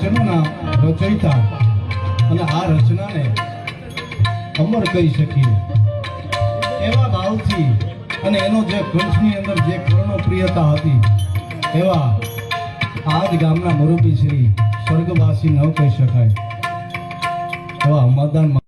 વચનોના રચયિતા અને આ રચનાને અમર કહી શકીએ એવા ભાવથી અને એનો જે કંઠની અંદર જે કર્ણપ્રિયતા હતી એવા આજ ગામના મુરબ્બી શ્રી સ્વર્ગવાસી ન કહી શકાય એવા અમરદાન